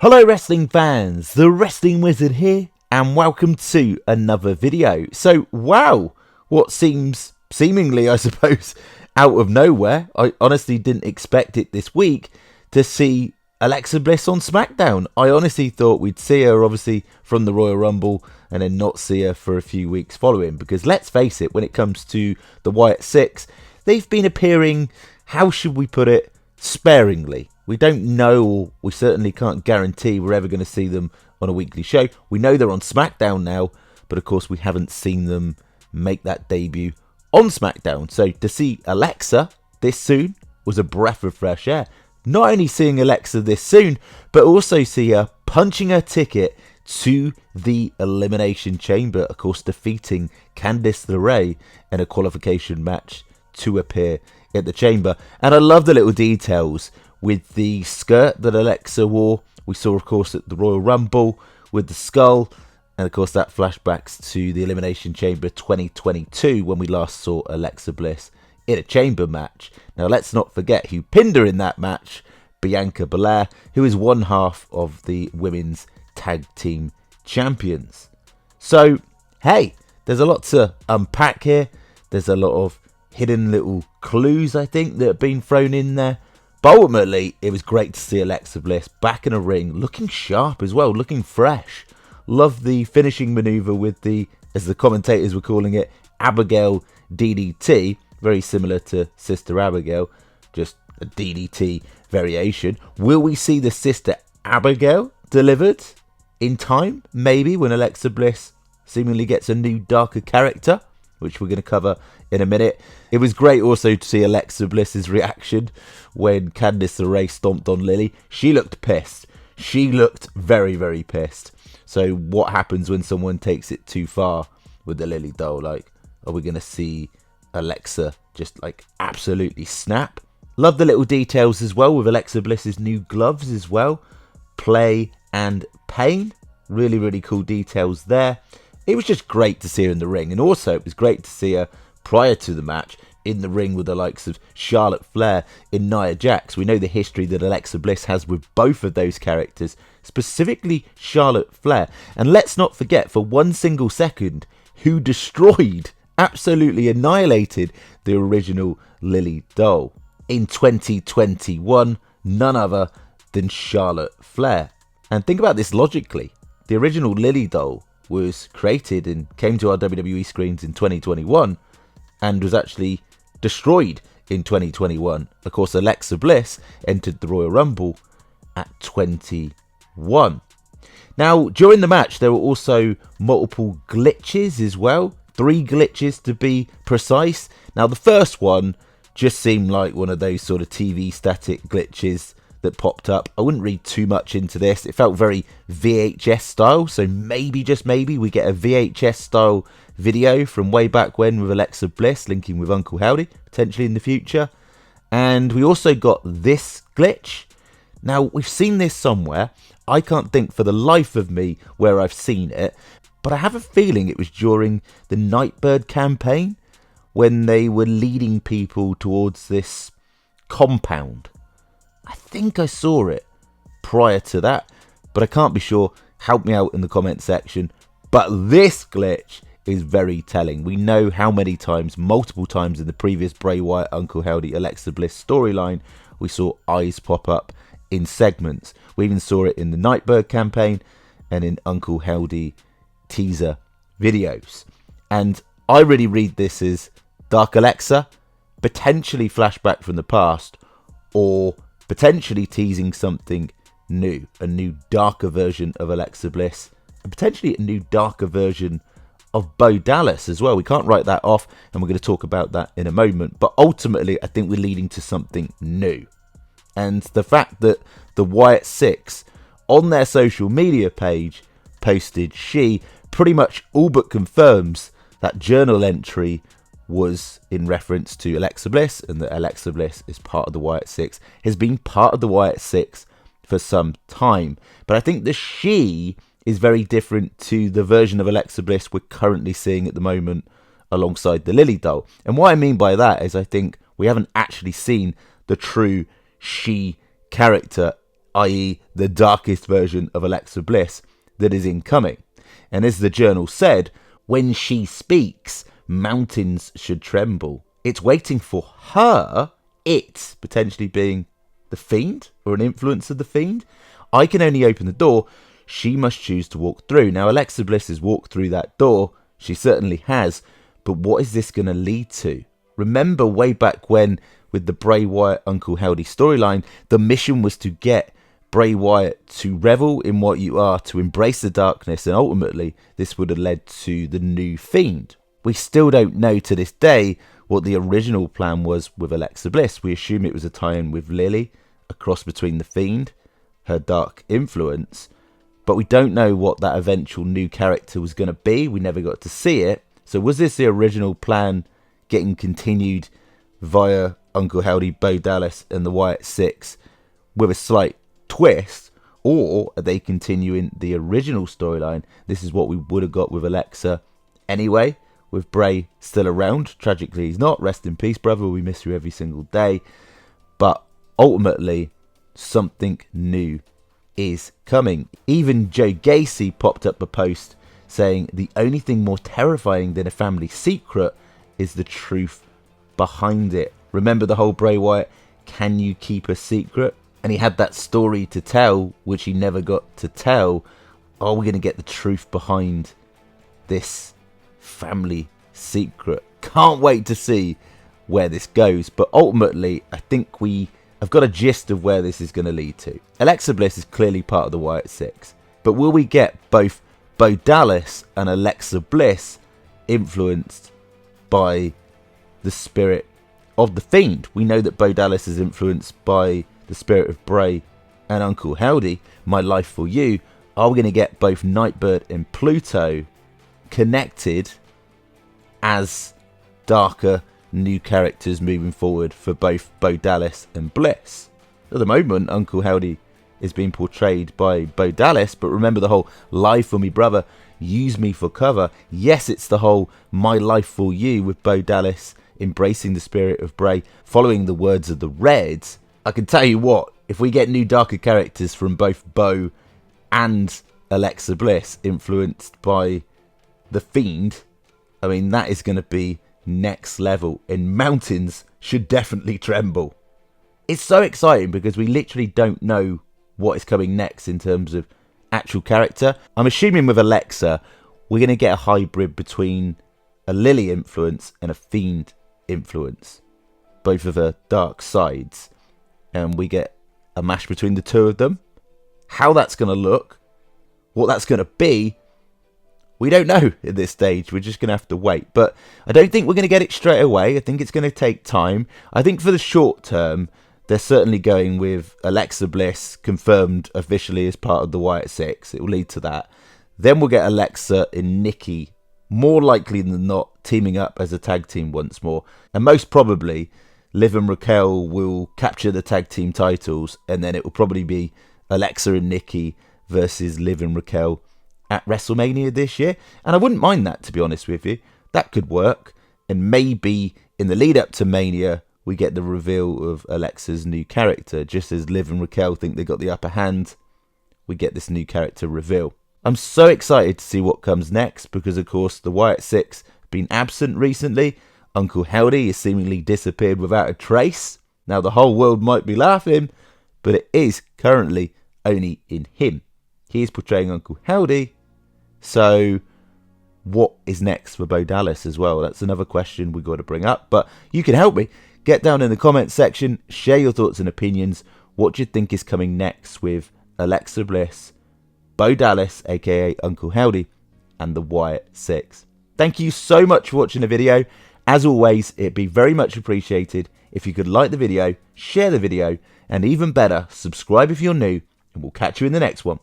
Hello wrestling fans, the Wrestling Wizard here, and welcome to another video. So, wow, what seems seemingly, I suppose, out of nowhere, I honestly didn't expect it this week, to see Alexa Bliss on SmackDown. I honestly thought we'd see her, obviously, from the Royal Rumble, and then not see her for a few weeks following, because let's face it, when it comes to the Wyatt Sicks, they've been appearing, how should we put it, sparingly. We don't know, or we certainly can't guarantee we're ever going to see them on a weekly show. We know they're on SmackDown now, but of course we haven't seen them make that debut on SmackDown. So to see Alexa this soon was a breath of fresh air. Not only seeing Alexa this soon, but also see her punching her ticket to the Elimination Chamber. Of course, defeating Candice LeRae in a qualification match to appear at the Chamber. And I love the little details with the skirt that Alexa wore. We saw, of course, at the Royal Rumble with the skull. And, of course, that flashbacks to the Elimination Chamber 2022 when we last saw Alexa Bliss in a chamber match. Now, let's not forget who pinned her in that match, Bianca Belair, who is one half of the Women's Tag Team Champions. So, hey, there's a lot to unpack here. There's a lot of hidden little clues, I think, that have been thrown in there. But ultimately, it was great to see Alexa Bliss back in a ring, looking sharp as well, looking fresh. Love the finishing maneuver with the, as the commentators were calling it, Abigail DDT. Very similar to Sister Abigail, just a DDT variation. Will we see the Sister Abigail delivered in time? Maybe when Alexa Bliss seemingly gets a new, darker character, which we're going to cover in a minute. It was great also to see Alexa Bliss's reaction when Candice LeRae stomped on Lilly. She looked pissed. She looked very, very pissed. So what happens when someone takes it too far with the Lilly doll? Like, are we going to see Alexa just like absolutely snap? Love the little details as well with Alexa Bliss's new gloves as well. Play and pain. Really, really cool details there. It was just great to see her in the ring. And also, it was great to see her prior to the match in the ring with the likes of Charlotte Flair and Nia Jax. We know the history that Alexa Bliss has with both of those characters, specifically Charlotte Flair. And let's not forget, for one single second, who destroyed, absolutely annihilated the original Lilly doll. In 2021, none other than Charlotte Flair. And think about this logically. The original Lilly doll was created and came to our WWE screens in 2021 and was actually destroyed in 2021. Of course, Alexa Bliss entered the Royal Rumble at 21. Now, during the match, there were also multiple glitches as well. 3 glitches to be precise. Now, the first one just seemed like one of those sort of TV static glitches that popped up. I wouldn't read too much into this. It felt very VHS style, so maybe, just maybe, we get a VHS style video from way back when with Alexa Bliss linking with Uncle Howdy, potentially in the future. And we also got this glitch. Now, we've seen this somewhere. I can't think for the life of me where I've seen it, but I have a feeling it was during the Nightbird campaign when they were leading people towards this compound. I think I saw it prior to that, but I can't be sure. Help me out in the comment section. But this glitch is very telling. We know how many times, multiple times in the previous Bray Wyatt, Uncle Howdy, Alexa Bliss storyline, we saw eyes pop up in segments. We even saw it in the Nightbird campaign and in Uncle Howdy teaser videos. And I really read this as Dark Alexa, potentially flashback from the past, or potentially teasing something new, a new darker version of Alexa Bliss, and potentially a new darker version of Bo Dallas as well. We can't write that off, and we're going to talk about that in a moment. But ultimately, I think we're leading to something new. And the fact that the Wyatt Sicks on their social media page posted she pretty much all but confirms that journal entry was in reference to Alexa Bliss, and that Alexa Bliss is part of the Wyatt Sicks, has been part of the Wyatt Sicks for some time. But I think the she is very different to the version of Alexa Bliss we're currently seeing at the moment alongside the Lilly doll. And what I mean by that is I think we haven't actually seen the true she character i.e. the darkest version of Alexa Bliss that is incoming. And as the journal said, when she speaks, mountains should tremble. It's waiting for her, it potentially being the Fiend or an influence of the Fiend. I can only open the door. She must choose to walk through. Now, Alexa Bliss has walked through that door. She certainly has. But what is this going to lead to? Remember way back when, with the Bray Wyatt Uncle Howdy storyline, the mission was to get Bray Wyatt to revel in what you are, to embrace the darkness, and ultimately this would have led to the new Fiend. We still don't know to this day what the original plan was with Alexa Bliss. We assume it was a tie-in with Lilly, a cross between the Fiend, her dark influence, but we don't know what that eventual new character was going to be. We never got to see it. So was this the original plan getting continued via Uncle Howdy, Bo Dallas and the Wyatt Sicks with a slight twist, or are they continuing the original storyline? This is what we would have got with Alexa anyway, with Bray still around. Tragically he's not. Rest in peace, brother, we miss you every single day. But ultimately something new is coming. Even Joe Gacy popped up a post saying the only thing more terrifying than a family secret is the truth behind it. Remember the whole Bray Wyatt, can you keep a secret? And he had that story to tell, which he never got to tell. Are we going to get the truth behind this family secret? Can't wait to see where this goes. But ultimately, I think we have got a gist of where this is going to lead to. Alexa Bliss is clearly part of the Wyatt Sicks. But will we get both Bo Dallas and Alexa Bliss influenced by the spirit of the Fiend? We know that Bo Dallas is influenced by the spirit of Bray and Uncle Howdy, My Life for You. Are we going to get both Nightbird and Pluto connected as darker new characters moving forward for both Bo Dallas and Bliss? At the moment, Uncle Howdy is being portrayed by Bo Dallas, but remember the whole lie for me brother, use me for cover. Yes, it's the whole My Life for You with Bo Dallas embracing the spirit of Bray, following the words of the Reds. I can tell you what, if we get new darker characters from both Bo and Alexa Bliss influenced by the Fiend, I mean, that is going to be next level, and mountains should definitely tremble. It's so exciting because we literally don't know what is coming next in terms of actual character. I'm assuming with Alexa, we're going to get a hybrid between a Lilly influence and a Fiend influence, both of her dark sides, and we get a mash between the two of them. How that's going to look, what that's going to be, we don't know at this stage. We're just going to have to wait. But I don't think we're going to get it straight away. I think it's going to take time. I think for the short term, they're certainly going with Alexa Bliss confirmed officially as part of the Wyatt Sicks. It will lead to that. Then we'll get Alexa and Nikki, more likely than not, teaming up as a tag team once more. And most probably, Liv and Raquel will capture the tag team titles, and then it will probably be Alexa and Nikki versus Liv and Raquel at WrestleMania this year. And I wouldn't mind that, to be honest with you. That could work. And maybe in the lead up to Mania, we get the reveal of Alexa's new character. Just as Liv and Raquel think they got the upper hand, we get this new character reveal. I'm so excited to see what comes next because, of course, the Wyatt Sicks have been absent recently. Uncle Howdy has seemingly disappeared without a trace. Now, the whole world might be laughing, but it is currently only in him. He is portraying Uncle Howdy. So, what is next for Bo Dallas as well? That's another question we've got to bring up. But you can help me. Get down in the comments section. Share your thoughts and opinions. What do you think is coming next with Alexa Bliss, Bo Dallas, aka Uncle Howdy, and the Wyatt Sicks? Thank you so much for watching the video. As always, it'd be very much appreciated if you could like the video, share the video, and even better, subscribe if you're new, and we'll catch you in the next one.